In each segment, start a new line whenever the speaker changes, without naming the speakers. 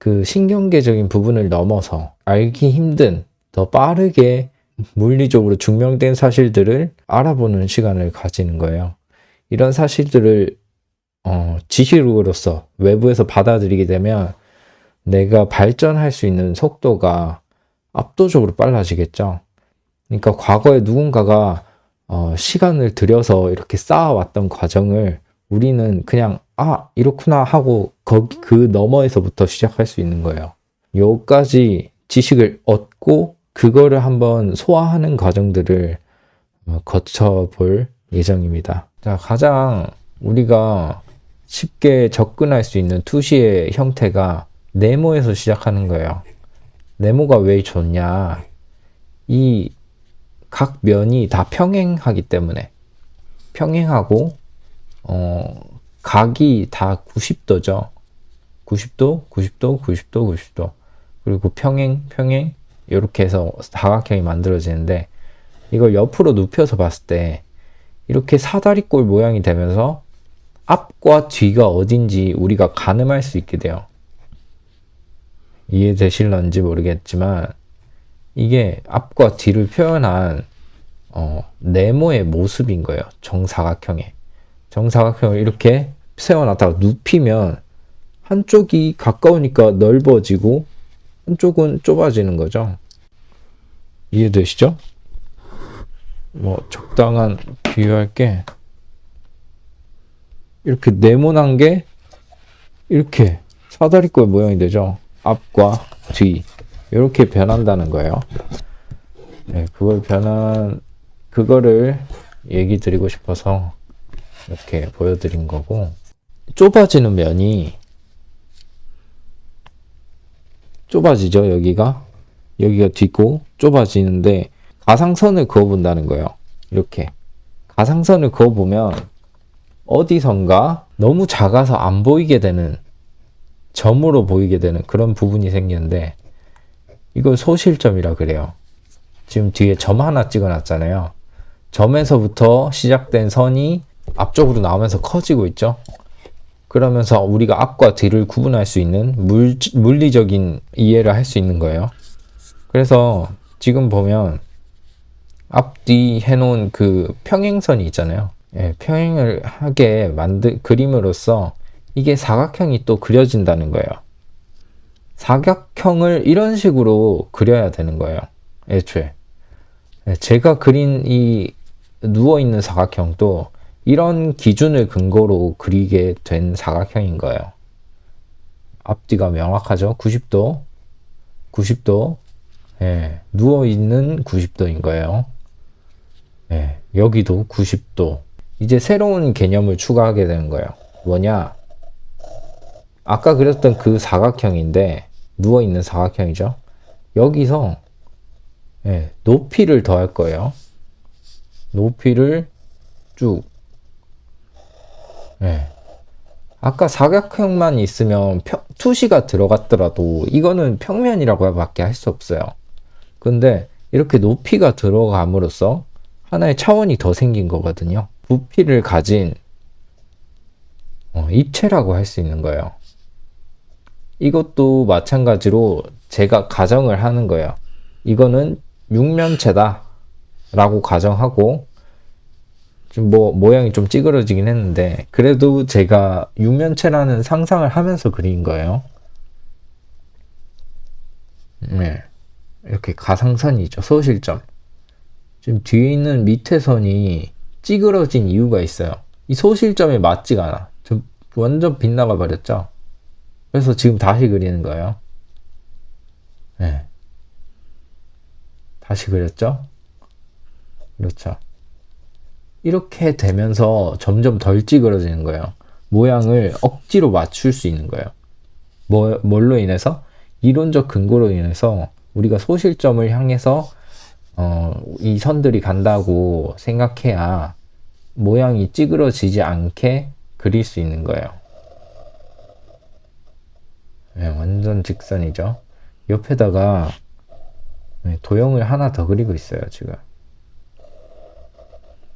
그 신경계적인 부분을 넘어서 알기 힘든 더 빠르게 물리적으로 증명된 사실들을 알아보는 시간을 가지는 거예요. 이런 사실들을 지식으로서 외부에서 받아들이게 되면 내가 발전할 수 있는 속도가 압도적으로 빨라지겠죠. 그러니까 과거에 누군가가 시간을 들여서 이렇게 쌓아왔던 과정을 우리는 그냥 이렇구나 하고 그 너머에서부터 시작할 수 있는 거예요. 여기까지 지식을 얻고 그거를 한번 소화하는 과정들을 거쳐볼 예정입니다. 자, 가장 우리가 쉽게 접근할 수 있는 투시의 형태가 네모에서 시작하는 거예요. 네모가 왜 좋냐? 이 각 면이 다 평행하기 때문에 평행하고 각이 다 90도죠. 90도, 90도, 90도, 90도. 그리고 평행 이렇게 해서 사각형이 만들어지는데 이걸 옆으로 눕혀서 봤을 때 이렇게 사다리꼴 모양이 되면서 앞과 뒤가 어딘지 우리가 가늠할 수 있게 돼요. 이해되실런지 모르겠지만 이게 앞과 뒤를 표현한 네모의 모습인 거예요. 정사각형을 이렇게 세워놨다가 눕히면 한쪽이 가까우니까 넓어지고 한쪽은 좁아지는 거죠. 이해되시죠? 적당한 비유할게. 이렇게 네모난 게 이렇게 사다리꼴 모양이 되죠. 앞과 뒤 이렇게 변한다는 거예요. 네, 그거를 얘기 드리고 싶어서 이렇게 보여드린 거고, 좁아지는 면이 좁아지죠. 여기가 뒤고 좁아지는데 가상선을 그어본다는 거예요. 이렇게 가상선을 그어보면 어디선가 너무 작아서 안 보이게 되는, 점으로 보이게 되는 그런 부분이 생기는데 이걸 소실점이라 그래요. 지금 뒤에 점 하나 찍어놨잖아요. 점에서부터 시작된 선이 앞쪽으로 나오면서 커지고 있죠. 그러면서 우리가 앞과 뒤를 구분할 수 있는 물리적인 이해를 할 수 있는 거예요. 그래서 지금 보면 앞뒤 해놓은 그 평행선이 있잖아요. 예, 평행을 하게 그림으로써 이게 사각형이 또 그려진다는 거예요. 사각형을 이런 식으로 그려야 되는 거예요. 애초에. 제가 그린 이 누워있는 사각형도 이런 기준을 근거로 그리게 된 사각형인 거예요. 앞뒤가 명확하죠? 90도, 90도, 예, 누워있는 90도인 거예요. 예, 여기도 90도. 이제 새로운 개념을 추가하게 되는 거예요. 뭐냐? 아까 그렸던 그 사각형인데, 누워있는 사각형이죠? 여기서, 예, 높이를 더할 거예요. 높이를 쭉. 예. 아까 사각형만 있으면 투시가 들어갔더라도 이거는 평면이라고 밖에 할 수 없어요. 근데 이렇게 높이가 들어감으로써 하나의 차원이 더 생긴 거거든요. 부피를 가진 입체라고 할 수 있는 거예요. 이것도 마찬가지로 제가 가정을 하는 거예요. 이거는 육면체다 라고 가정하고, 지금 모양이 좀 찌그러지긴 했는데 그래도 제가 육면체라는 상상을 하면서 그린 거예요. 네, 이렇게 가상선이죠. 소실점. 지금 뒤에 있는 밑에 선이 찌그러진 이유가 있어요. 이 소실점에 맞지가 않아. 완전 빗나가 버렸죠. 그래서 지금 다시 그리는 거예요. 네. 다시 그렸죠? 그렇죠. 이렇게 되면서 점점 덜 찌그러지는 거예요. 모양을 억지로 맞출 수 있는 거예요. 뭘로 인해서? 이론적 근거로 인해서 우리가 소실점을 향해서 이 선들이 간다고 생각해야 모양이 찌그러지지 않게 그릴 수 있는 거예요. 네, 완전 직선이죠. 옆에다가 도형을 하나 더 그리고 있어요, 지금.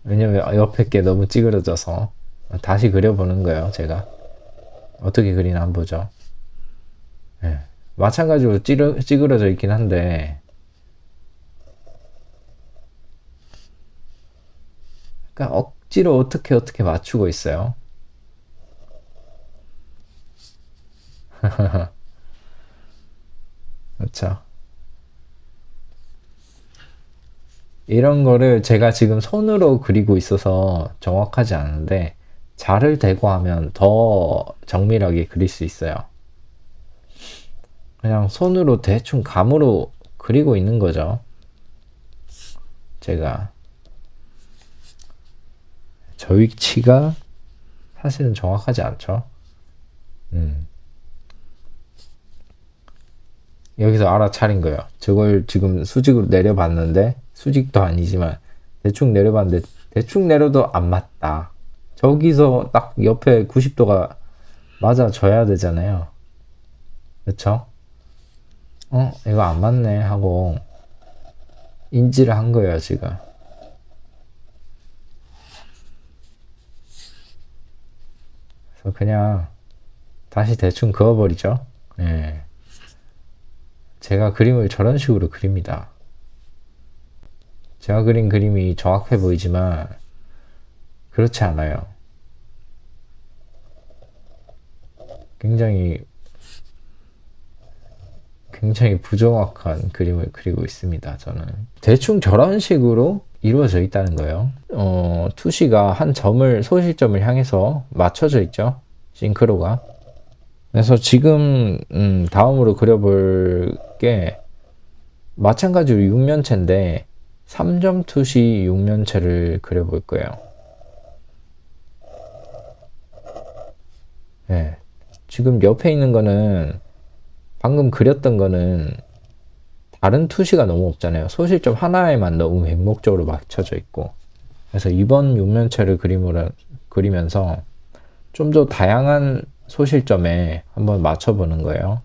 왜냐면 옆에 게 너무 찌그러져서 다시 그려보는 거예요. 제가 어떻게 그리나 한번 보죠. 네, 마찬가지로 찌그러져 있긴 한데, 그러니까 억지로 어떻게 맞추고 있어요. 그렇죠. 이런 거를 제가 지금 손으로 그리고 있어서 정확하지 않은데, 자를 대고 하면 더 정밀하게 그릴 수 있어요. 그냥 손으로 대충 감으로 그리고 있는 거죠. 제가. 저 위치가 사실은 정확하지 않죠. 여기서 알아차린 거예요. 저걸 지금 수직으로 내려봤는데, 수직도 아니지만, 대충 내려봤는데, 대충 내려도 안 맞다. 저기서 딱 옆에 90도가 맞아줘야 되잖아요. 그쵸? 이거 안 맞네 하고, 인지를 한 거예요, 지금. 그래서 그냥, 다시 대충 그어버리죠. 예. 제가 그림을 저런 식으로 그립니다. 제가 그린 그림이 정확해 보이지만 그렇지 않아요. 굉장히 부정확한 그림을 그리고 있습니다. 저는 대충 저런 식으로 이루어져 있다는 거예요. 투시가 한 점을 소실점을 향해서 맞춰져 있죠. 싱크로가. 그래서 지금 다음으로 그려볼 게 마찬가지로 육면체인데 3점 투시 육면체를 그려볼 거예요. 네. 지금 옆에 있는 거는 방금 그렸던 거는 다른 투시가 너무 없잖아요. 소실점 하나에만 너무 맹목적으로 맞춰져 있고. 그래서 이번 육면체를 그리면서 좀 더 다양한 소실점에 한번 맞춰보는 거예요.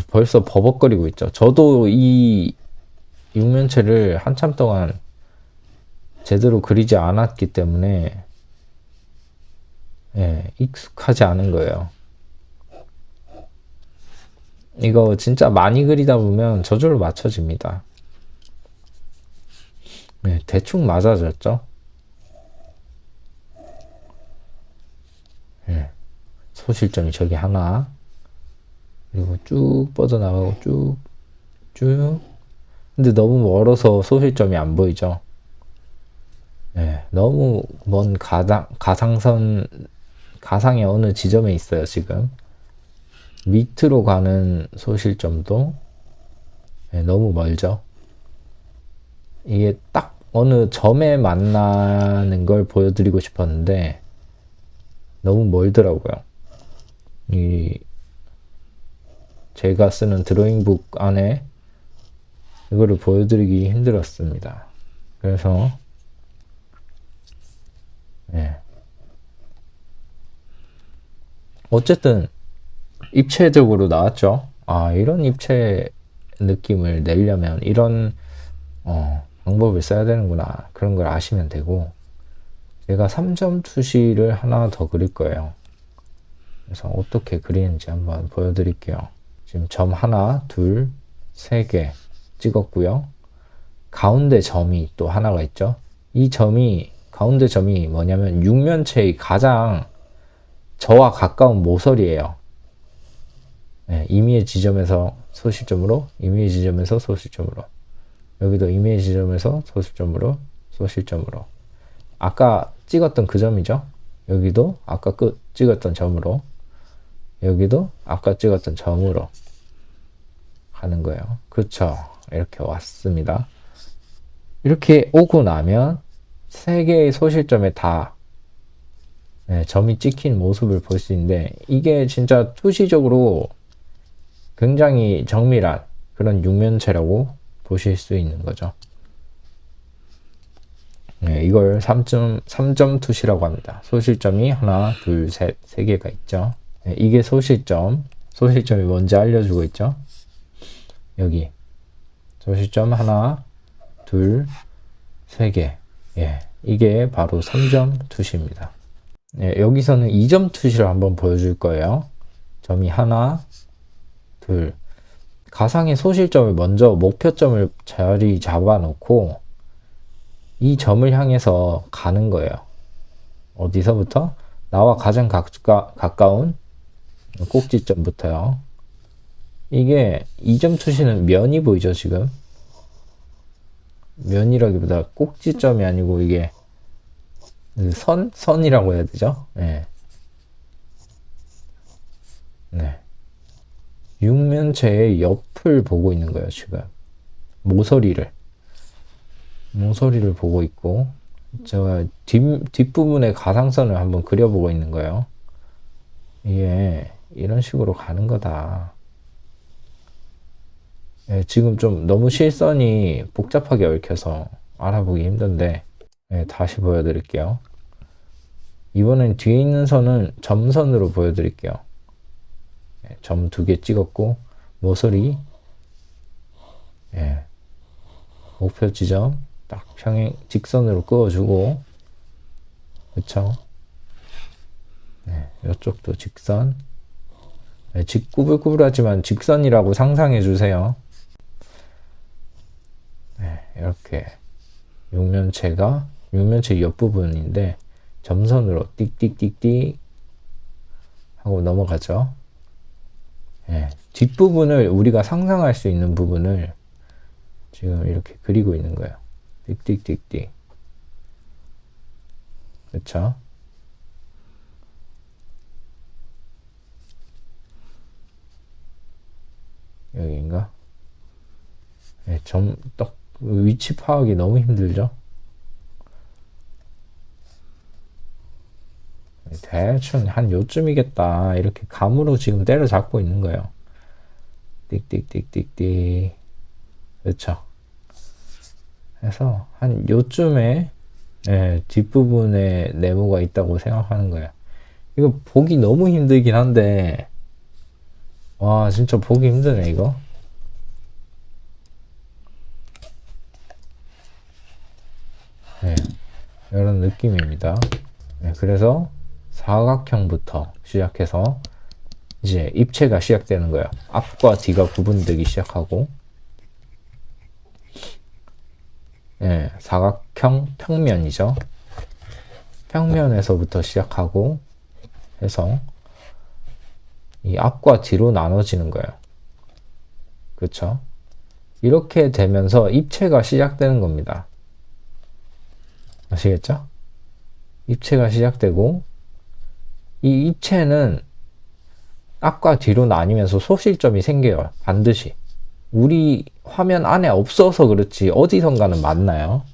벌써 버벅거리고 있죠. 저도 이 육면체를 한참 동안 제대로 그리지 않았기 때문에 익숙하지 않은 거예요. 이거 진짜 많이 그리다 보면 저절로 맞춰집니다. 대충 맞아졌죠? 소실점이 저기 하나, 그리고 쭉 뻗어나가고 쭉. 근데 너무 멀어서 소실점이 안 보이죠? 너무 먼 가상의 어느 지점에 있어요, 지금. 밑으로 가는 소실점도 너무 멀죠. 이게 딱 어느 점에 만나는 걸 보여드리고 싶었는데 너무 멀더라고요. 제가 쓰는 드로잉북 안에 이거를 보여드리기 힘들었습니다. 그래서 어쨌든 입체적으로 나왔죠. 이런 입체 느낌을 내려면 이런 방법을 써야 되는구나. 그런 걸 아시면 되고, 제가 3점 투시를 하나 더 그릴 거예요. 그래서 어떻게 그리는지 한번 보여드릴게요. 지금 점 하나, 둘, 세 개 찍었고요. 가운데 점이 또 하나가 있죠. 가운데 점이 뭐냐면 육면체의 가장 저와 가까운 모서리예요. 임의의 지점에서 소실점으로, 임의의 지점에서 소실점으로, 여기도 임의의 지점에서 소실점으로. 아까 찍었던 그 점이죠. 여기도 아까 찍었던 점으로, 여기도 아까 찍었던 점으로 하는 거예요. 그렇죠. 이렇게 왔습니다. 이렇게 오고 나면 세 개의 소실점에 다 점이 찍힌 모습을 볼 수 있는데, 이게 진짜 투시적으로 굉장히 정밀한 그런 육면체라고 보실 수 있는 거죠. 이걸 3점 투시라고 합니다. 소실점이 하나, 둘, 셋, 세 개가 있죠. 이게 소실점이 뭔지 알려주고 있죠. 여기 소실점 하나, 둘, 세 개. 이게 바로 3점 투시입니다. 여기서는 2점 투시를 한번 보여줄 거예요. 점이 하나, 둘. 가상의 소실점을 먼저 목표점을 자리 잡아놓고 이 점을 향해서 가는 거예요. 어디서부터? 나와 가장 가까운 꼭지점부터요. 이게 이 점 투시는 면이 보이죠, 지금? 면이라기보다 꼭지점이 아니고 이게 선이라고 해야 되죠? 네. 네. 육면체의 옆을 보고 있는 거예요, 지금. 모서리를 보고 있고, 제가 뒷부분의 가상선을 한번 그려보고 있는 거예요. 이게 이런 식으로 가는 거다. 예, 지금 좀 너무 실선이 복잡하게 얽혀서 알아보기 힘든데, 예, 다시 보여드릴게요. 이번엔 뒤에 있는 선은 점선으로 보여드릴게요. 예, 점 2개 찍었고, 모서리, 예, 목표 지점 딱 평행 직선으로 그어주고, 그쵸? 네, 이쪽도 직선. 네, 꾸불꾸불하지만 직선이라고 상상해 주세요. 네, 이렇게 육면체 옆부분인데 점선으로 띡띡띡띡 하고 넘어가죠. 네, 뒷부분을 우리가 상상할 수 있는 부분을 지금 이렇게 그리고 있는 거예요. 띡띡띡띡. 그쵸? 여기인가? 네, 위치 파악이 너무 힘들죠? 대충 한 요쯤이겠다. 이렇게 감으로 지금 때려잡고 있는 거예요. 띡띡띡띡띡. 그렇죠. 그래서 한 요쯤에 뒷부분에 네모가 있다고 생각하는 거예요. 이거 보기 너무 힘들긴 한데 와 진짜 보기 힘드네 이거. 네, 이런 느낌입니다. 네, 그래서 사각형부터 시작해서 이제 입체가 시작되는 거예요. 앞과 뒤가 구분되기 시작하고, 네, 사각형 평면이죠. 평면에서부터 시작하고 해서 이 앞과 뒤로 나눠지는 거예요. 그렇죠? 이렇게 되면서 입체가 시작되는 겁니다. 아시겠죠? 입체가 시작되고 이 입체는 앞과 뒤로 나뉘면서 소실점이 생겨요. 반드시. 우리 화면 안에 없어서 그렇지 어디선가는 맞나요?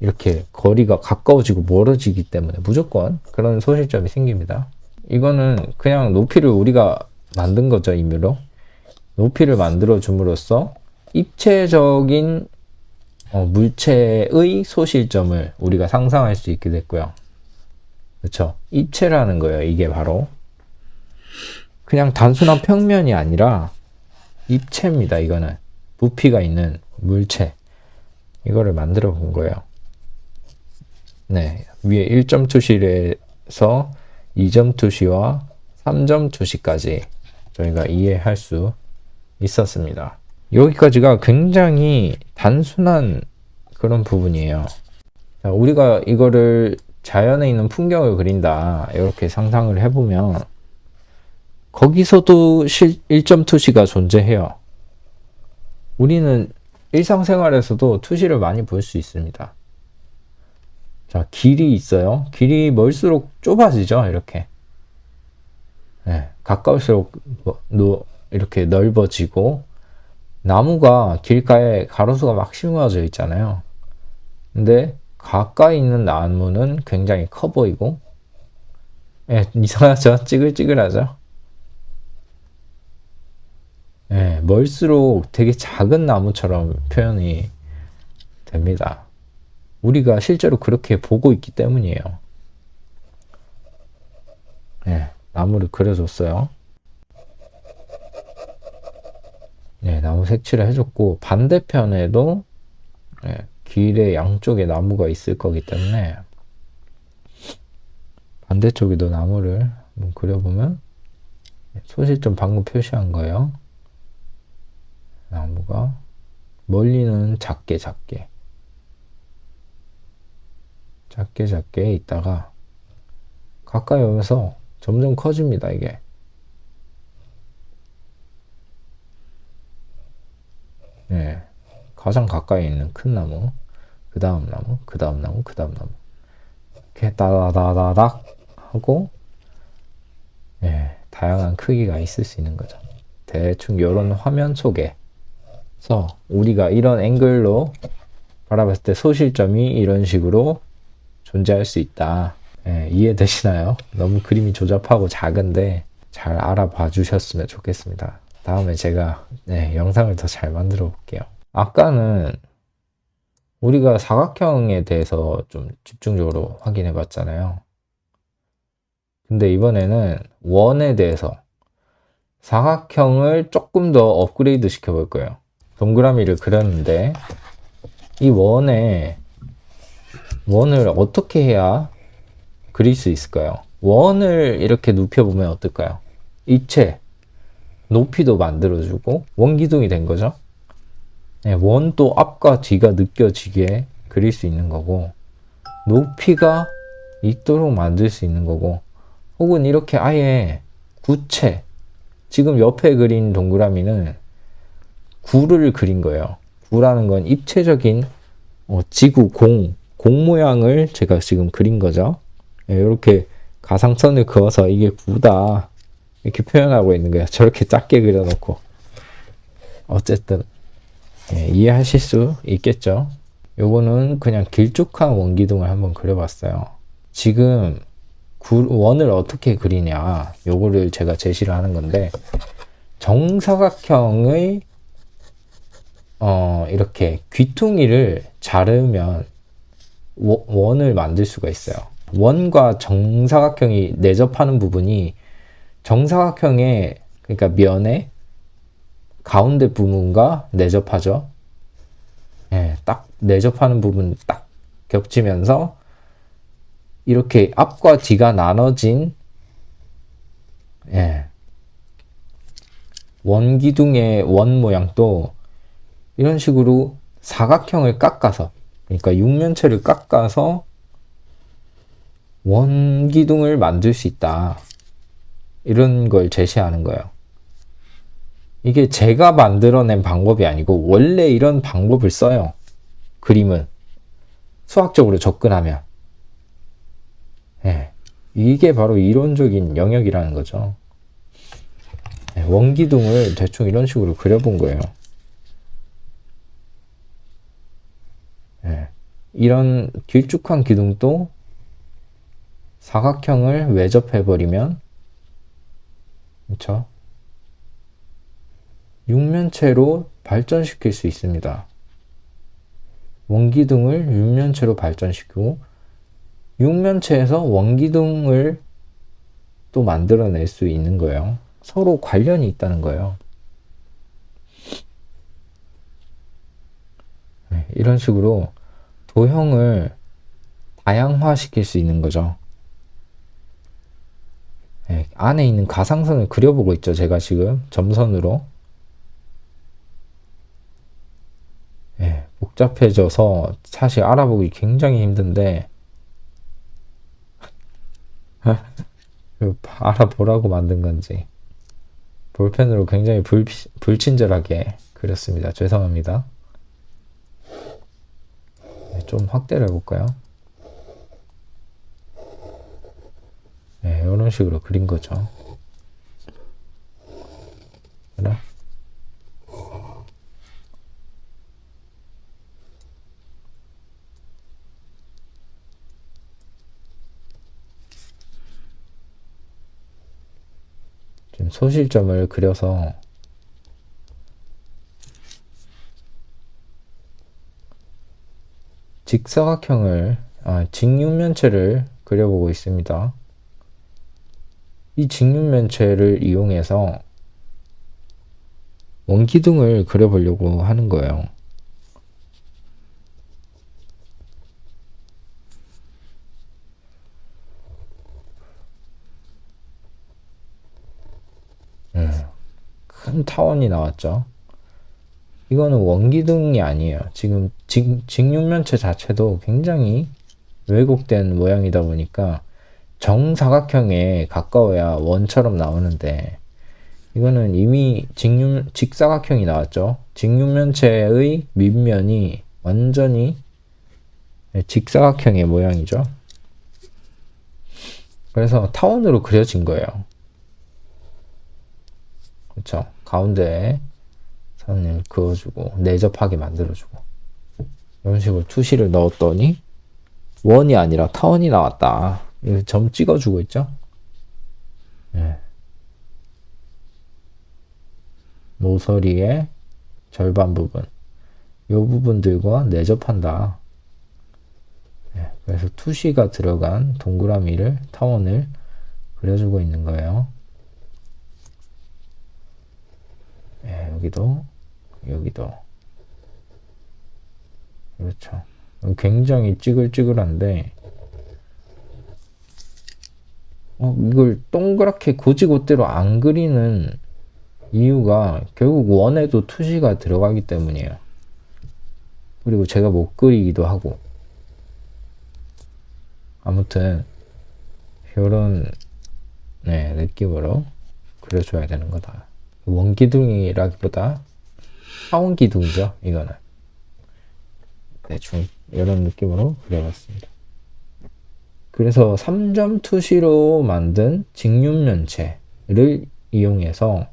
이렇게 거리가 가까워지고 멀어지기 때문에 무조건 그런 소실점이 생깁니다. 이거는 그냥 높이를 우리가 만든 거죠, 임의로. 높이를 만들어 줌으로써 입체적인 물체의 소실점을 우리가 상상할 수 있게 됐고요. 그렇죠? 입체라는 거예요. 이게 바로 그냥 단순한 평면이 아니라 입체입니다. 이거는 부피가 있는 물체, 이거를 만들어 본 거예요. 네, 위에 1점 투실에서 2점 투시와 3점 투시까지 저희가 이해할 수 있었습니다. 여기까지가 굉장히 단순한 그런 부분이에요. 자, 우리가 이거를 자연에 있는 풍경을 그린다 이렇게 상상을 해보면 거기서도 1점 투시가 존재해요. 우리는 일상생활에서도 투시를 많이 볼 수 있습니다. 자, 길이 있어요. 길이 멀수록 좁아지죠, 이렇게. 네, 가까울수록 이렇게 넓어지고, 나무가 길가에 가로수가 막 심어져 있잖아요. 근데 가까이 있는 나무는 굉장히 커 보이고, 예, 이상하죠? 찌글찌글하죠? 예, 멀수록 되게 작은 나무처럼 표현이 됩니다. 우리가 실제로 그렇게 보고 있기 때문이에요. 예, 나무를 그려줬어요. 예, 나무 색칠을 해줬고, 반대편에도 예, 길의 양쪽에 나무가 있을 거기 때문에 반대쪽에도 나무를 한번 그려보면 소실점 방금 표시한 거예요. 나무가 멀리는 작게 있다가 가까이 오면서 점점 커집니다, 이게. 예. 가장 가까이 있는 큰 나무, 그 다음 나무, 그 다음 나무, 그 다음 나무. 이렇게 따다다다닥 하고, 예. 다양한 크기가 있을 수 있는 거죠. 대충 이런 화면 속에서 우리가 이런 앵글로 바라봤을 때 소실점이 이런 식으로 존재할 수 있다. 예, 이해되시나요? 너무 그림이 조잡하고 작은데 잘 알아봐 주셨으면 좋겠습니다. 다음에 제가 영상을 더 잘 만들어 볼게요. 아까는 우리가 사각형에 대해서 좀 집중적으로 확인해 봤잖아요. 근데 이번에는 원에 대해서 사각형을 조금 더 업그레이드 시켜 볼 거예요. 동그라미를 그렸는데 이 원을 어떻게 해야 그릴 수 있을까요? 원을 이렇게 눕혀보면 어떨까요? 입체, 높이도 만들어주고 원기둥이 된 거죠. 원도 앞과 뒤가 느껴지게 그릴 수 있는 거고 높이가 있도록 만들 수 있는 거고 혹은 이렇게 아예 구체, 지금 옆에 그린 동그라미는 구를 그린 거예요. 구라는 건 입체적인 지구, 공 모양을 제가 지금 그린 거죠. 이렇게 가상선을 그어서 이게 구다 이렇게 표현하고 있는 거예요. 저렇게 작게 그려놓고. 어쨌든 이해하실 수 있겠죠. 요거는 그냥 길쭉한 원기둥을 한번 그려봤어요. 지금 원을 어떻게 그리냐 요거를 제가 제시를 하는 건데 정사각형의 이렇게 귀퉁이를 자르면 원을 만들 수가 있어요. 원과 정사각형이 내접하는 부분이 정사각형의 그러니까 면의 가운데 부분과 내접하죠. 딱 내접하는 부분 딱 겹치면서 이렇게 앞과 뒤가 나눠진 원기둥의 원 모양도 이런 식으로 사각형을 깎아서 그러니까 육면체를 깎아서 원기둥을 만들 수 있다. 이런 걸 제시하는 거예요. 이게 제가 만들어낸 방법이 아니고 원래 이런 방법을 써요. 그림은 수학적으로 접근하면 이게 바로 이론적인 영역이라는 거죠. 원기둥을 대충 이런 식으로 그려본 거예요. 이런 길쭉한 기둥도 사각형을 외접해버리면 그렇죠? 육면체로 발전시킬 수 있습니다. 원기둥을 육면체로 발전시키고 육면체에서 원기둥을 또 만들어낼 수 있는 거예요. 서로 관련이 있다는 거예요. 이런 식으로 도형을 다양화시킬 수 있는 거죠. 안에 있는 가상선을 그려보고 있죠. 제가 지금 점선으로. 복잡해져서 사실 알아보기 굉장히 힘든데 알아보라고 만든 건지 볼펜으로 굉장히 불친절하게 그렸습니다. 죄송합니다. 좀 확대를 해볼까요? 이런 식으로 그린 거죠. 그래? 지금 소실점을 그려서 직사각형을 직육면체를 그려보고 있습니다. 이 직육면체를 이용해서 원기둥을 그려보려고 하는 거예요. 큰 타원이 나왔죠. 이거는 원기둥이 아니에요. 지금 직육면체 자체도 굉장히 왜곡된 모양이다 보니까 정사각형에 가까워야 원처럼 나오는데 이거는 이미 직사각형이 나왔죠. 직육면체의 밑면이 완전히 직사각형의 모양이죠. 그래서 타원으로 그려진 거예요. 그렇죠. 가운데에 선을 그어주고 내접하게 만들어주고 이런 식으로 투시를 넣었더니 원이 아니라 타원이 나왔다. 이거 점 찍어주고 있죠. 네. 모서리의 절반 부분 이 부분들과 내접한다. 네. 그래서 투시가 들어간 동그라미를 타원을 그려주고 있는 거예요. 네. 여기도 그렇죠. 굉장히 찌글찌글한데 이걸 동그랗게 고지고대로 안 그리는 이유가 결국 원에도 투시가 들어가기 때문이에요. 그리고 제가 못 그리기도 하고 아무튼 이런 느낌으로 그려줘야 되는 거다. 원기둥이라기보다 타원기둥이죠. 이거는 대충 이런 느낌으로 그려봤습니다. 그래서 3점 투시로 만든 직육면체를 이용해서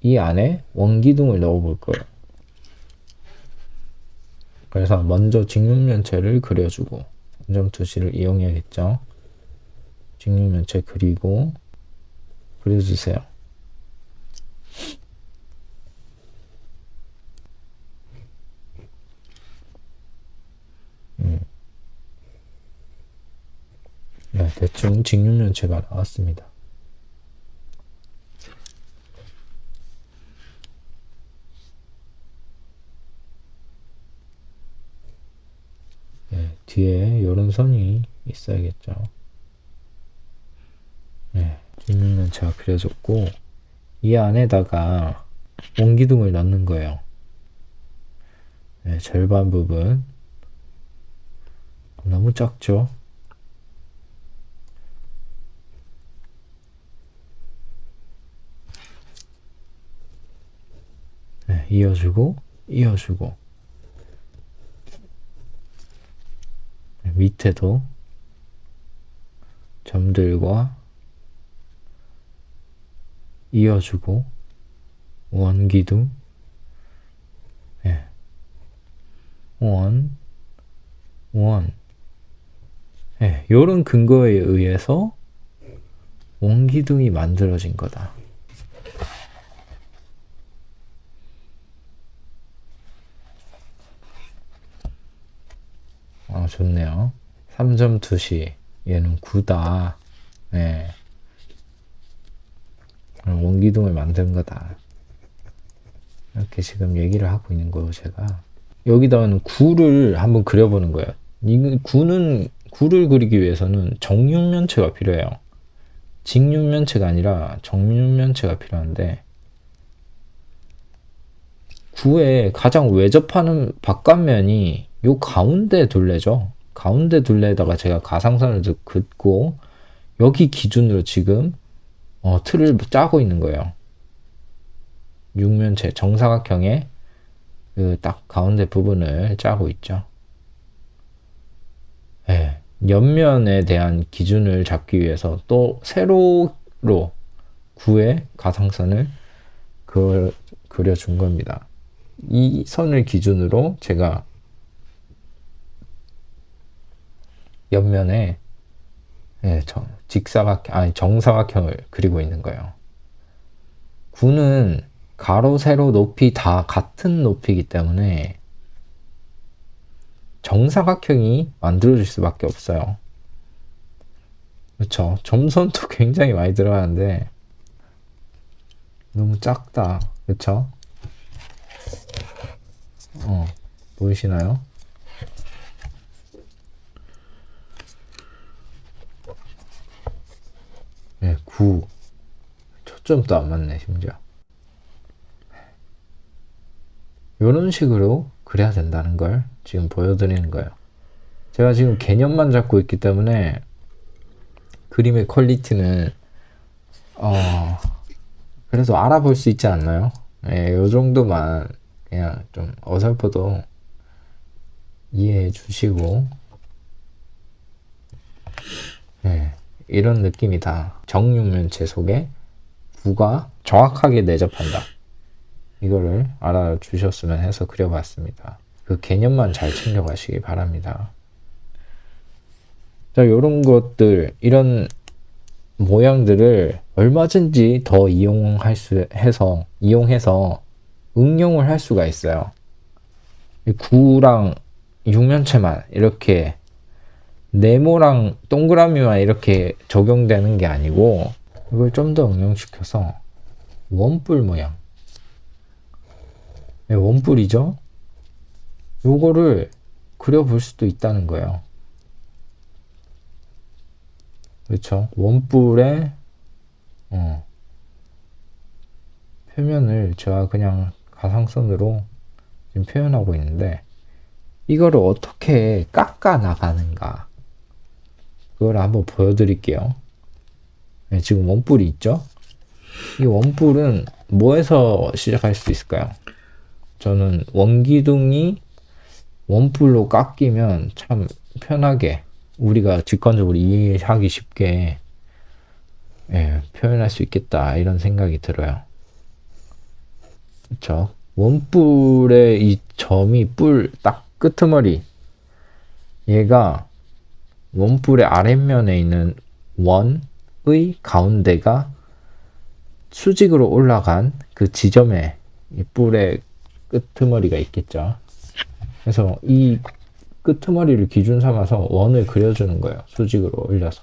이 안에 원기둥을 넣어 볼 거예요. 그래서 먼저 직육면체를 그려주고 3점 투시를 이용해야겠죠. 직육면체 그리고 그려주세요. 네, 대충 직육면체가 나왔습니다. 네, 뒤에 이런 선이 있어야겠죠. 네, 직육면체가 그려졌고 이 안에다가 원기둥을 넣는 거예요. 네, 절반 부분 너무 작죠? 네, 이어주고 네, 밑에도 점들과 이어주고 원기둥 네. 원 네, 요런 근거에 의해서 원기둥이 만들어진 거다. 좋네요. 3점 투시 얘는 9다. 네. 원기둥을 만든 거다. 이렇게 지금 얘기를 하고 있는 거예요, 제가. 여기다는 9를 한번 그려보는 거예요. 이 9를 그리기 위해서는 정육면체가 필요해요. 직육면체가 아니라 정육면체가 필요한데 9에 가장 외접하는 바깥면이 요 가운데 둘레죠. 가운데 둘레에다가 제가 가상선을 긋고 여기 기준으로 지금 틀을 짜고 있는 거예요. 육면체 정사각형의 그 딱 가운데 부분을 짜고 있죠. 네, 옆면에 대한 기준을 잡기 위해서 또 세로로 9의 가상선을 그려준 겁니다. 이 선을 기준으로 제가 옆면에 정사각형을 그리고 있는 거예요. 9는 가로, 세로 높이 다 같은 높이이기 때문에 정사각형이 만들어질 수밖에 없어요. 그렇죠. 점선도 굉장히 많이 들어가는데 너무 작다. 그렇죠? 보이시나요? 네, 9. 초점도 안 맞네, 심지어. 이런 식으로 그려야 된다는 걸 지금 보여드리는 거예요. 제가 지금 개념만 잡고 있기 때문에 그림의 퀄리티는 그래도 알아볼 수 있지 않나요? 예, 요 정도만 그냥 좀 어설퍼도 이해해 주시고, 예, 이런 느낌이다. 정육면체 속에 구가 정확하게 내접한다. 이거를 알아주셨으면 해서 그려봤습니다. 그 개념만 잘 챙겨가시기 바랍니다. 자, 요런 것들, 이런 모양들을 얼마든지 더 이용해서 응용을 할 수가 있어요. 이 구랑 육면체만 이렇게 네모랑 동그라미만 이렇게 적용되는 게 아니고, 이걸 좀 더 응용시켜서 원뿔 모양. 네, 원뿔이죠? 요거를 그려볼 수도 있다는 거예요. 그렇죠? 원뿔의 표면을 제가 그냥 가상선으로 지금 표현하고 있는데, 이거를 어떻게 깎아 나가는가, 그걸 한번 보여드릴게요. 네, 지금 원뿔이 있죠? 이 원뿔은 뭐에서 시작할 수 있을까요? 저는 원기둥이 원뿔로 깎이면 참 편하게, 우리가 직관적으로 이해하기 쉽게, 예, 표현할 수 있겠다, 이런 생각이 들어요. 그쵸? 원뿔의 이 점이 뿔 딱 끄트머리, 얘가 원뿔의 아랫면에 있는 원의 가운데가 수직으로 올라간 그 지점에 이 뿔의 끄트머리가 있겠죠. 그래서 이 끄트머리를 기준 삼아서 원을 그려주는 거예요. 수직으로 올려서.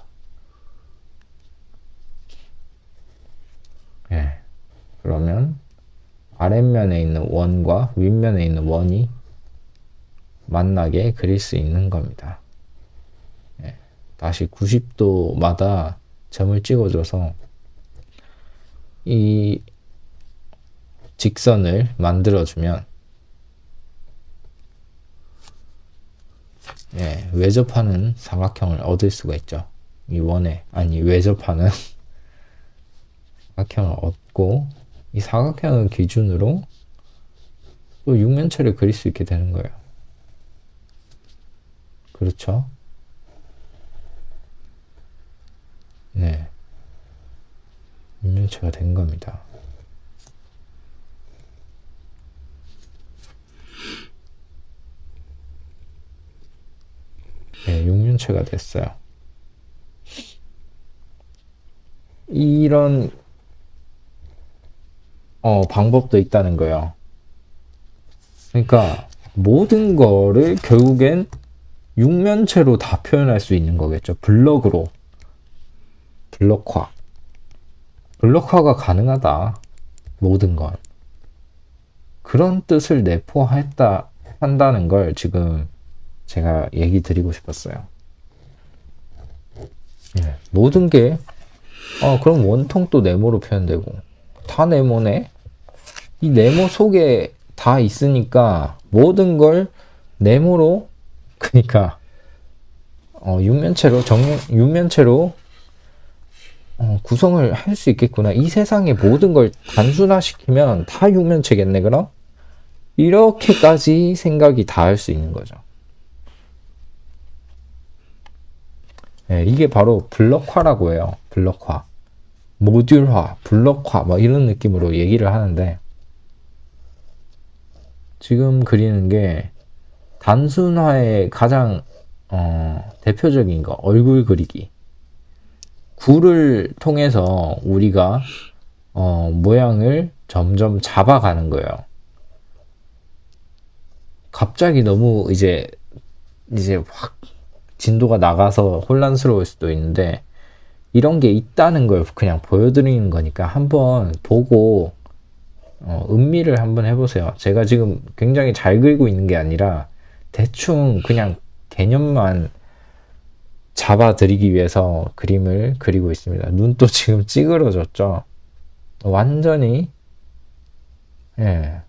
예. 그러면 아랫면에 있는 원과 윗면에 있는 원이 만나게 그릴 수 있는 겁니다. 예. 다시 90도마다 점을 찍어줘서 이 직선을 만들어주면, 예, 외접하는 삼각형을 얻을 수가 있죠. 이 원에, 아니, 외접하는 사각형을 얻고, 이 사각형을 기준으로 또 육면체를 그릴 수 있게 되는 거예요. 그렇죠? 네. 육면체가 된 겁니다. 네, 육면체가 됐어요. 이런 방법도 있다는 거예요. 그러니까 모든 거를 결국엔 육면체로 다 표현할 수 있는 거겠죠. 블럭으로. 블럭화. 블럭화가 가능하다. 모든 건. 그런 뜻을 한다는 걸 지금 제가 얘기 드리고 싶었어요. 네. 모든 게, 그럼 원통도 네모로 표현되고, 다 네모네? 이 네모 속에 다 있으니까 모든 걸 네모로, 그러니까 육면체로 구성을 할 수 있겠구나. 이 세상의 모든 걸 단순화시키면 다 육면체겠네, 그럼? 이렇게까지 생각이 닿을 수 있는 거죠. 네, 이게 바로 블럭화라고 해요. 블럭화. 모듈화, 블럭화, 뭐 이런 느낌으로 얘기를 하는데, 지금 그리는 게 단순화의 가장 대표적인 거, 얼굴 그리기. 구를 통해서 우리가 모양을 점점 잡아가는 거예요. 갑자기 너무 이제 확 진도가 나가서 혼란스러울 수도 있는데, 이런 게 있다는 걸 그냥 보여드리는 거니까 한번 보고 음미를 한번 해보세요. 제가 지금 굉장히 잘 그리고 있는 게 아니라 대충 그냥 개념만 잡아드리기 위해서 그림을 그리고 있습니다. 눈도 지금 찌그러졌죠. 완전히, 예,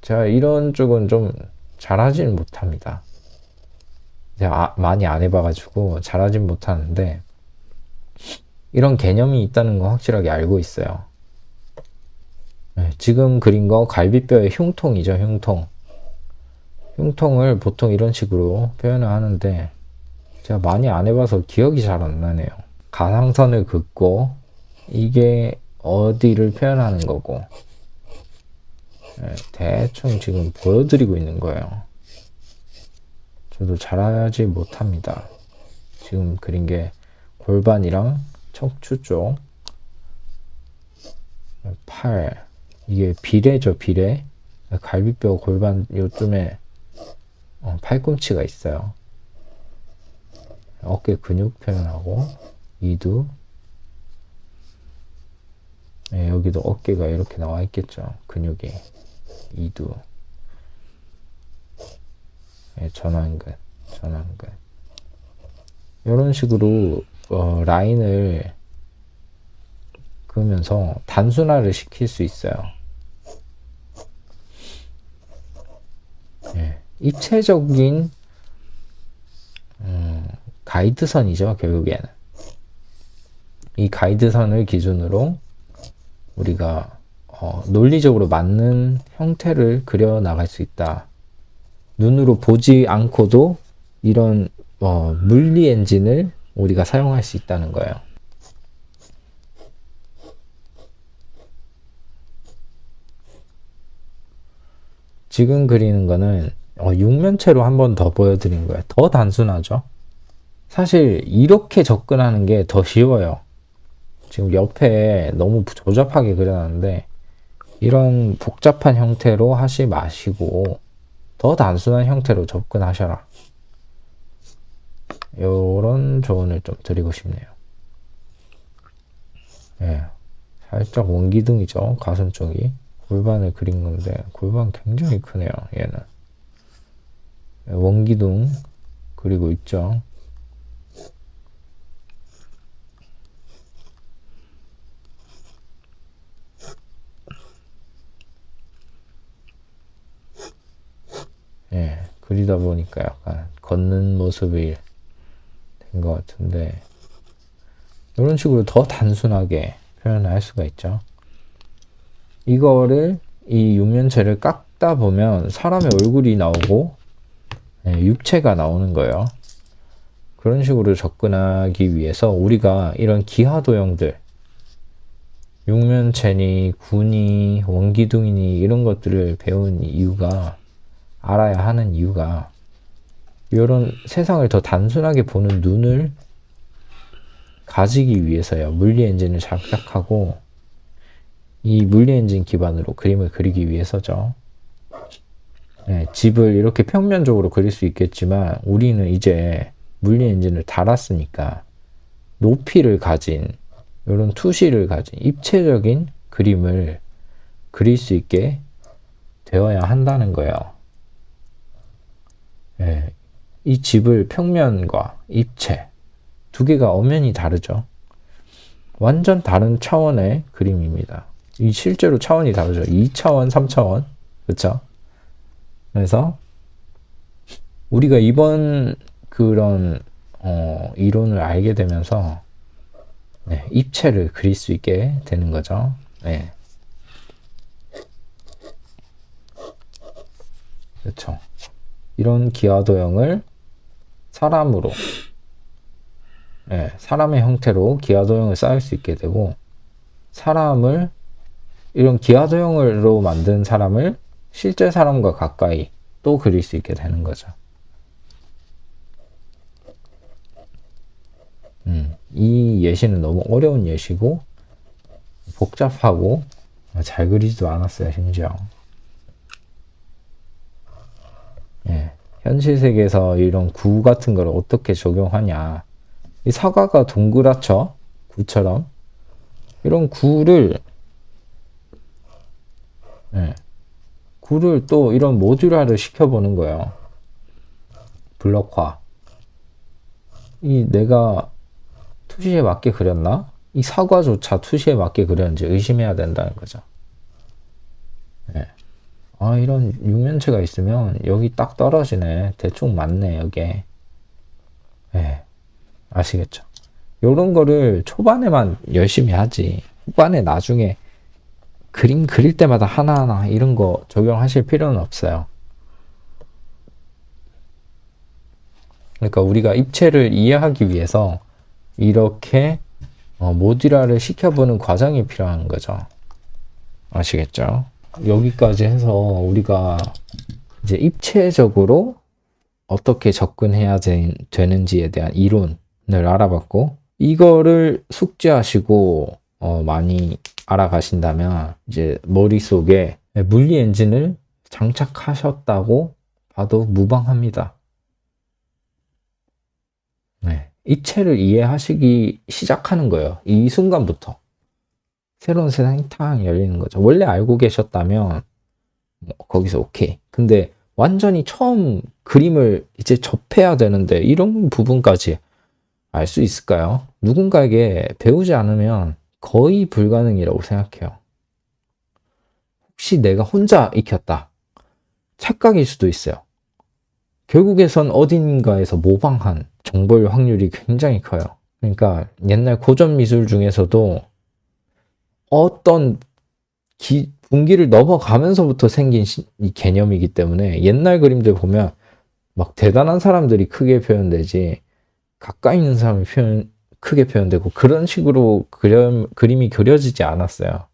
제가 이런 쪽은 좀 잘하지는 못합니다. 제가 많이 안 해봐가지고 잘하진 못하는데 이런 개념이 있다는 거 확실하게 알고 있어요. 네, 지금 그린 거 갈비뼈의 흉통이죠, 흉통. 흉통을 보통 이런 식으로 표현을 하는데 제가 많이 안 해봐서 기억이 잘 안 나네요. 가상선을 긋고 이게 어디를 표현하는 거고 네, 대충 지금 보여드리고 있는 거예요. 저도 잘하지 못합니다. 지금 그린 게 골반이랑 척추 쪽, 팔, 이게 비례죠, 비례. 갈비뼈 골반 요쯤에 팔꿈치가 있어요. 어깨 근육 표현하고 이두. 네, 여기도 어깨가 이렇게 나와 있겠죠. 근육이 이두. 네, 전완근, 전완근. 이런 식으로 라인을 그으면서 단순화를 시킬 수 있어요. 네, 입체적인 가이드선이죠, 결국에는. 이 가이드선을 기준으로 우리가 논리적으로 맞는 형태를 그려 나갈 수 있다. 눈으로 보지 않고도 이런 물리 엔진을 우리가 사용할 수 있다는 거예요. 지금 그리는 거는 육면체로 한 번 더 보여드린 거예요. 더 단순하죠. 사실 이렇게 접근하는 게 더 쉬워요. 지금 옆에 너무 조잡하게 그려놨는데 이런 복잡한 형태로 하지 마시고 더 단순한 형태로 접근하셔라. 이런 조언을 좀 드리고 싶네요. 예, 살짝 원기둥이죠. 가슴 쪽이. 골반을 그린 건데 골반 굉장히 크네요. 얘는. 원기둥 그리고 있죠. 예, 그리다 보니까 약간 걷는 모습이 된 것 같은데 이런 식으로 더 단순하게 표현할 수가 있죠. 이거를 이 육면체를 깎다 보면 사람의 얼굴이 나오고 육체가 나오는 거예요. 그런 식으로 접근하기 위해서 우리가 이런 기하도형들 육면체니 구니 원기둥이니 이런 것들을 배운 이유가 알아야 하는 이유가 이런 세상을 더 단순하게 보는 눈을 가지기 위해서요. 물리 엔진을 장착하고 이 물리 엔진 기반으로 그림을 그리기 위해서죠. 네, 집을 이렇게 평면적으로 그릴 수 있겠지만 우리는 이제 물리 엔진을 달았으니까 높이를 가진 이런 투시를 가진 입체적인 그림을 그릴 수 있게 되어야 한다는 거예요. 네, 이 집을 평면과 입체 두 개가 엄연히 다르죠. 완전 다른 차원의 그림입니다. 이 실제로 차원이 다르죠. 2차원, 3차원. 그렇죠? 그래서 우리가 이번 그런 이론을 알게 되면서 네, 입체를 그릴 수 있게 되는 거죠. 네. 그렇죠. 이런 기하도형을 사람으로 네, 사람의 형태로 기하도형을 쌓을 수 있게 되고 사람을 이런 기하도형으로 만든 사람을 실제 사람과 가까이 또 그릴 수 있게 되는 거죠. 이 예시는 너무 어려운 예시고 복잡하고 잘 그리지도 않았어요, 심지어. 예, 현실 세계에서 이런 구 같은 걸 어떻게 적용하냐. 이 사과가 동그랗죠? 구처럼. 이런 구를 구를 또 이런 모듈화를 시켜보는 거예요. 블럭화. 이 내가 투시에 맞게 그렸나? 이 사과조차 투시에 맞게 그렸는지 의심해야 된다는 거죠. 네. 아, 이런 육면체가 있으면 여기 딱 떨어지네. 대충 맞네, 여기에. 예, 아시겠죠? 요런 거를 초반에만 열심히 하지. 후반에 나중에 그림 그릴 때마다 하나하나 이런 거 적용하실 필요는 없어요. 그러니까 우리가 입체를 이해하기 위해서 이렇게 모듈화를 시켜보는 과정이 필요한 거죠. 아시겠죠? 여기까지 해서 우리가 이제 입체적으로 어떻게 접근해야 되는지에 대한 이론을 알아봤고, 이거를 숙지하시고 많이 알아가신다면 이제 머릿속에 물리 엔진을 장착하셨다고 봐도 무방합니다. 네. 입체를 이해하시기 시작하는 거예요. 이 순간부터. 새로운 세상이 탁 열리는 거죠. 원래 알고 계셨다면 거기서 오케이. 근데 완전히 처음 그림을 이제 접해야 되는데 이런 부분까지 알 수 있을까요? 누군가에게 배우지 않으면 거의 불가능이라고 생각해요. 혹시 내가 혼자 익혔다. 착각일 수도 있어요. 결국에선 어딘가에서 모방한 정보일 확률이 굉장히 커요. 그러니까 옛날 고전 미술 중에서도 어떤 분기를 넘어가면서부터 생긴 이 개념이기 때문에 옛날 그림들 보면 막 대단한 사람들이 크게 표현되지 가까이 있는 사람이 크게 표현되고 그런 식으로 그림이 그려지지 않았어요.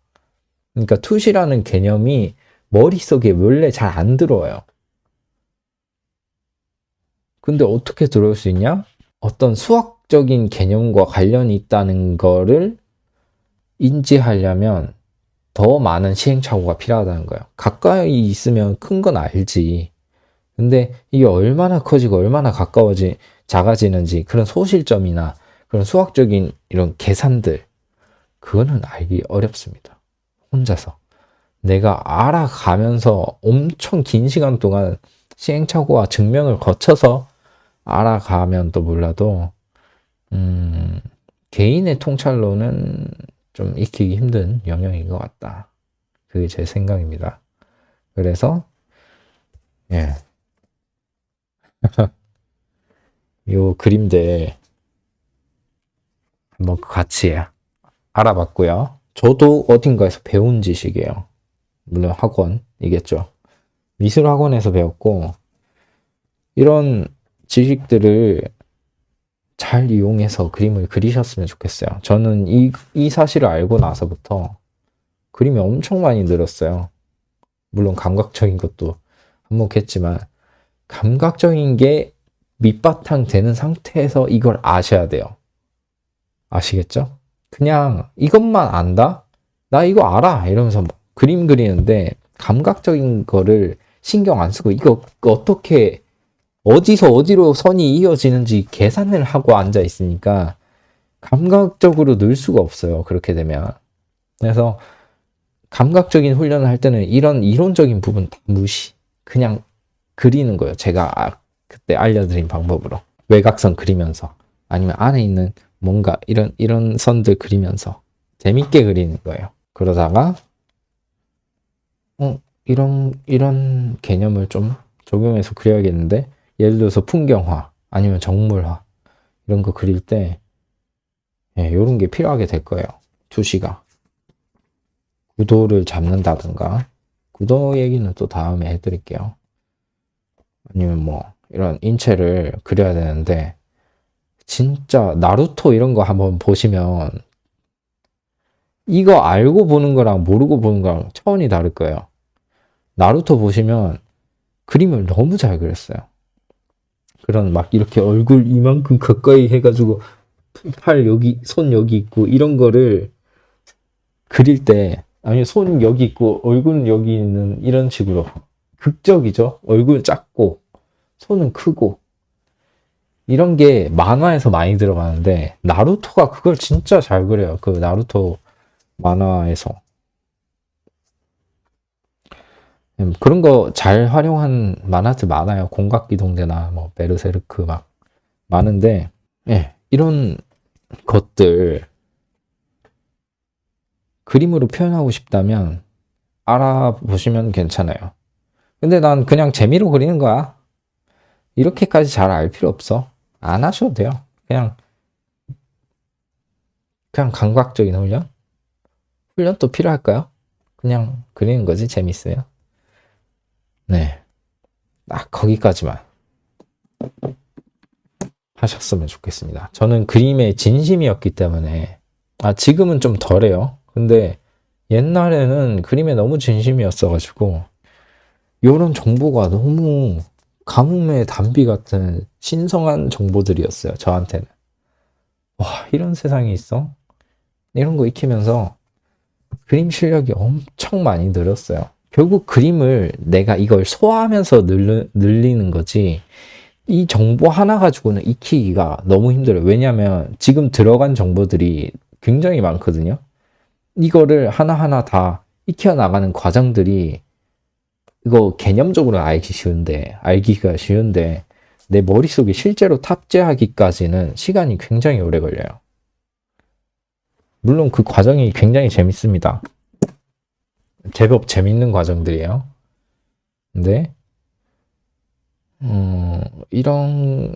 그러니까 투시라는 개념이 머릿속에 원래 잘 안 들어와요. 근데 어떻게 들어올 수 있냐? 어떤 수학적인 개념과 관련이 있다는 거를 인지하려면 더 많은 시행착오가 필요하다는 거예요. 가까이 있으면 큰 건 알지. 근데 이게 얼마나 커지고 얼마나 작아지는지 그런 소실점이나 그런 수학적인 이런 계산들, 그거는 알기 어렵습니다. 혼자서. 내가 알아가면서 엄청 긴 시간 동안 시행착오와 증명을 거쳐서 알아가면 또 몰라도, 개인의 통찰로는 좀 익히기 힘든 영역인 것 같다. 그게 제 생각입니다. 그래서, 예. 요 그림들 한번 같이 알아봤고요. 저도 어딘가에서 배운 지식이에요. 물론 학원이겠죠. 미술 학원에서 배웠고, 이런 지식들을 잘 이용해서 그림을 그리셨으면 좋겠어요. 저는 이 사실을 알고 나서부터 그림이 엄청 많이 늘었어요. 물론 감각적인 것도 한몫했지만, 감각적인 게 밑바탕 되는 상태에서 이걸 아셔야 돼요. 아시겠죠? 그냥 이것만 안다? 나 이거 알아! 이러면서 그림 그리는데 감각적인 거를 신경 안 쓰고 이거 어떻게 어디서 어디로 선이 이어지는지 계산을 하고 앉아 있으니까 감각적으로 늘 수가 없어요. 그렇게 되면. 그래서 감각적인 훈련을 할 때는 이런 이론적인 부분 다 무시. 그냥 그리는 거예요. 제가 그때 알려드린 방법으로. 외곽선 그리면서. 아니면 안에 있는 뭔가 이런 선들 그리면서 재밌게 그리는 거예요. 그러다가 이런 개념을 좀 적용해서 그려야겠는데, 예를 들어서 풍경화 아니면 정물화 이런 거 그릴 때 이런 게 필요하게 될 거예요. 투시가 구도를 잡는다든가, 구도 얘기는 또 다음에 해드릴게요. 아니면 뭐 이런 인체를 그려야 되는데, 진짜 나루토 이런 거 한번 보시면 이거 알고 보는 거랑 모르고 보는 거랑 차원이 다를 거예요. 나루토 보시면 그림을 너무 잘 그렸어요. 그런 막 이렇게 얼굴 이만큼 가까이 해가지고 팔 여기, 손 여기 있고 이런 거를 그릴 때, 아니 손 여기 있고 얼굴 여기 있는 이런 식으로 극적이죠. 얼굴 작고 손은 크고 이런 게 만화에서 많이 들어가는데 나루토가 그걸 진짜 잘 그려요. 그 나루토 만화에서. 그런 거 잘 활용한 만화들 많아요. 공각기동대나 뭐 베르세르크 막 많은데, 이런 것들 그림으로 표현하고 싶다면 알아보시면 괜찮아요. 근데 난 그냥 재미로 그리는 거야. 이렇게까지 잘 알 필요 없어. 안 하셔도 돼요. 그냥 감각적인 훈련? 훈련 또 필요할까요? 그냥 그리는 거지. 재밌어요. 네. 딱 거기까지만 하셨으면 좋겠습니다. 저는 그림에 진심이었기 때문에, 지금은 좀 덜해요. 근데 옛날에는 그림에 너무 진심이었어가지고, 이런 정보가 너무 가뭄의 단비 같은 신성한 정보들이었어요. 저한테는. 와, 이런 세상이 있어? 이런 거 익히면서 그림 실력이 엄청 많이 늘었어요. 결국 그림을 내가 이걸 소화하면서 늘리는 거지, 이 정보 하나 가지고는 익히기가 너무 힘들어요. 왜냐하면 지금 들어간 정보들이 굉장히 많거든요. 이거를 하나하나 다 익혀 나가는 과정들이, 이거 개념적으로 알기가 쉬운데 내 머릿속에 실제로 탑재하기까지는 시간이 굉장히 오래 걸려요. 물론 그 과정이 굉장히 재밌습니다. 제법 재밌는 과정들이에요. 근데 이런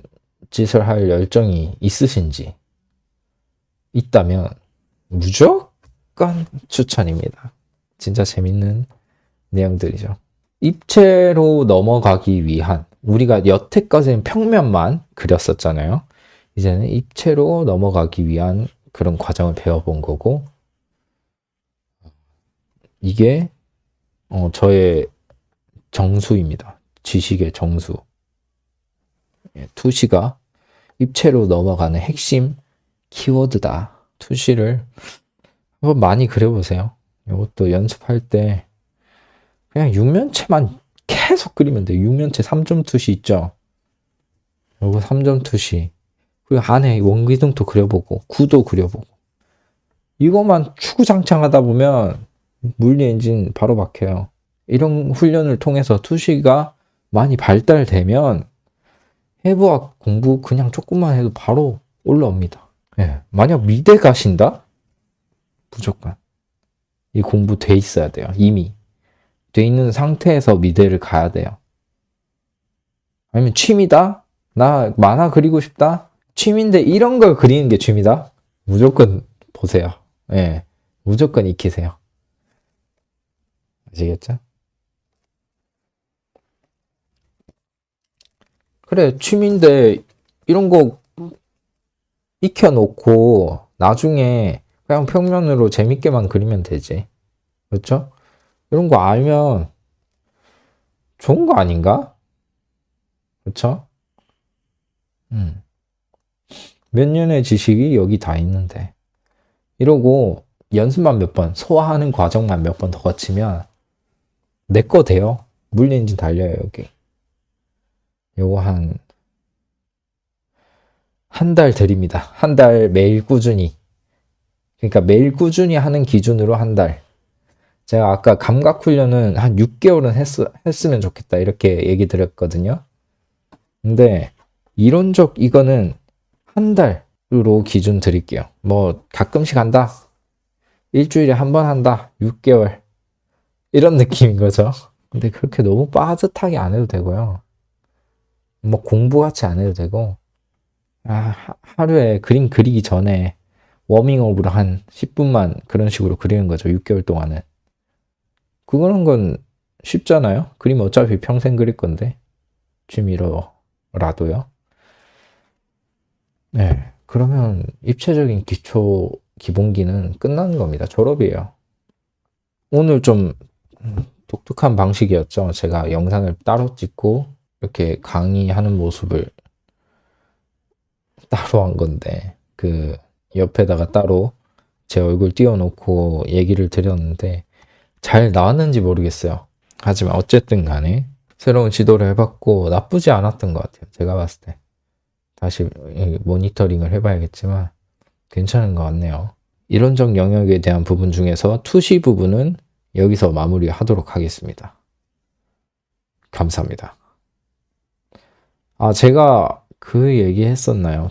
짓을 할 열정이 있으신지, 있다면 무조건 추천입니다. 진짜 재밌는 내용들이죠. 입체로 넘어가기 위한, 우리가 여태까지는 평면만 그렸었잖아요. 이제는 입체로 넘어가기 위한 그런 과정을 배워본 거고, 이게 저의 정수입니다. 지식의 정수. 투시가 입체로 넘어가는 핵심 키워드다. 투시를 한번 많이 그려보세요. 이것도 연습할 때 그냥 육면체만 계속 그리면 돼요. 육면체 3점 투시 있죠? 요거 3점 투시. 그리고 안에 원기둥도 그려보고, 구도 그려보고. 이것만 추구장창 하다 보면 물리 엔진 바로 박혀요. 이런 훈련을 통해서 투시가 많이 발달되면 해부학 공부 그냥 조금만 해도 바로 올라옵니다. 예, 만약 미대 가신다? 무조건 이 공부 돼 있어야 돼요. 이미 돼 있는 상태에서 미대를 가야 돼요. 아니면 취미다? 나 만화 그리고 싶다? 취미인데 이런 걸 그리는 게 취미다? 무조건 보세요. 예, 무조건 익히세요. 아시겠죠? 그래, 취미인데 이런 거 익혀놓고 나중에 그냥 평면으로 재밌게만 그리면 되지. 그렇죠? 이런 거 알면 좋은 거 아닌가? 그렇죠? 몇 년의 지식이 여기 다 있는데, 이러고 연습만 몇 번, 소화하는 과정만 몇 번 더 거치면 내 거 돼요. 물리 엔진 달려요, 여기. 요거 한 달 드립니다. 한 달 매일 꾸준히. 그러니까 매일 꾸준히 하는 기준으로 한 달. 제가 아까 감각 훈련은 한 6개월은 했으면 좋겠다, 이렇게 얘기 드렸거든요. 근데 이론적 이거는 한 달으로 기준 드릴게요. 뭐 가끔씩 한다, 일주일에 한 번 한다, 6개월, 이런 느낌인 거죠. 근데 그렇게 너무 빠듯하게 안 해도 되고요. 뭐 공부같이 안 해도 되고, 하루에 그림 그리기 전에 워밍업으로 한 10분만 그런 식으로 그리는 거죠. 6개월 동안은. 그거는 건 쉽잖아요. 그림 어차피 평생 그릴 건데, 취미로라도요. 네. 그러면 입체적인 기초 기본기는 끝나는 겁니다. 졸업이에요. 오늘 좀 독특한 방식이었죠. 제가 영상을 따로 찍고 이렇게 강의하는 모습을 따로 한 건데, 그 옆에다가 따로 제 얼굴 띄워놓고 얘기를 드렸는데 잘 나왔는지 모르겠어요. 하지만 어쨌든 간에 새로운 시도를 해봤고 나쁘지 않았던 것 같아요. 제가 봤을 때. 다시 모니터링을 해봐야겠지만 괜찮은 것 같네요. 이론적 영역에 대한 부분 중에서 투시 부분은 여기서 마무리하도록 하겠습니다. 감사합니다. 제가 그 얘기 했었나요?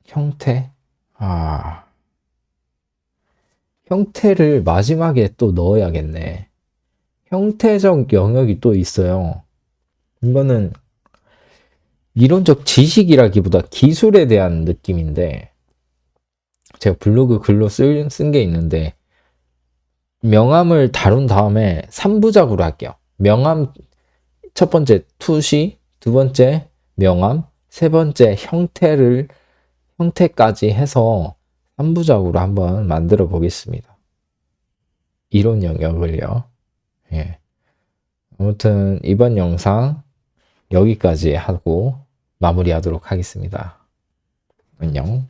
형태? 형태를 마지막에 또 넣어야겠네. 형태적 영역이 또 있어요. 이거는 이론적 지식이라기보다 기술에 대한 느낌인데, 제가 블로그 글로 쓴 게 있는데, 명암을 다룬 다음에 3부작으로 할게요. 명암 첫 번째 투시, 두 번째 명암, 세 번째 형태까지 해서 3부작으로 한번 만들어 보겠습니다. 이론 영역을요. 예. 아무튼 이번 영상 여기까지 하고 마무리하도록 하겠습니다. 안녕.